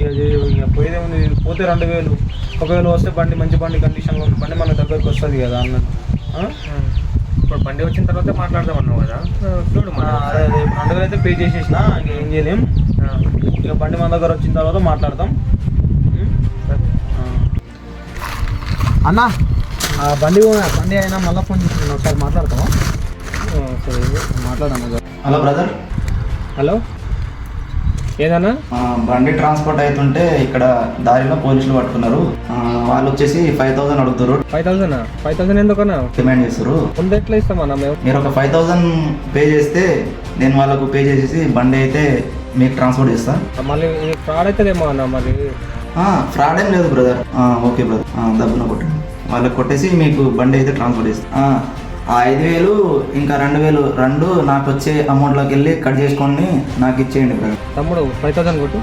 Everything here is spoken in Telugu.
ఇక పోయేదేముంది, పోతే 2000, ఒకవేళ వస్తే బండి మంచి బండి కండిషన్లో ఉన్న బండి మన దగ్గరకు వస్తుంది కదా అన్నట్టు. ఇప్పుడు బండి వచ్చిన తర్వాత మాట్లాడదాం అన్నావు కదా, చూడు అదే 2000 అయితే పే చేసేసిన, ఇంక ఏం చేయలేం. ఇక బండి మన దగ్గర వచ్చిన తర్వాత మాట్లాడదాం. అన్నా బండి అయినా మళ్ళీ ఫోన్ చేసి ఒకసారి మాట్లాడతావా? సరే మాట్లాడమ్మా. Hello brother. హలో, ఏదన్నా? బండి ట్రాన్స్పోర్ట్ అవుతుంటే ఇక్కడ దారిలో పోలీసులు పట్టుకున్నారు. వాళ్ళు వచ్చేసి 5000 అడుగుతారు. 5000 ఎందుకన్నా డిమాండ్ చేస్తారు. ముందు ఎట్లా ఇస్తామన్నా మేము? మీరు ఒక 5000 పే చేస్తే నేను వాళ్ళకు పే చేసేసి బండి అయితే మీకు ట్రాన్స్పోర్ట్ చేస్తాను. మళ్ళీ ఫ్రాడ్ అవుతుందేమో అన్న. మరి ఫ్రాడ్ ఏం లేదు బ్రదర్. ఓకే బ్రదర్, డబ్బున కొట్టండి. వాళ్ళకి కొట్టేసి మీకు బండి అయితే ట్రాన్స్పోర్ట్ చేస్తాను. 5000 ఇంకా 2000 రెండు నాకు వచ్చే అమౌంట్లోకి వెళ్ళి కట్ చేసుకొని నాకు ఇచ్చేయండి బ్రదర్. తమ్ముడు 5000 కొట్టు.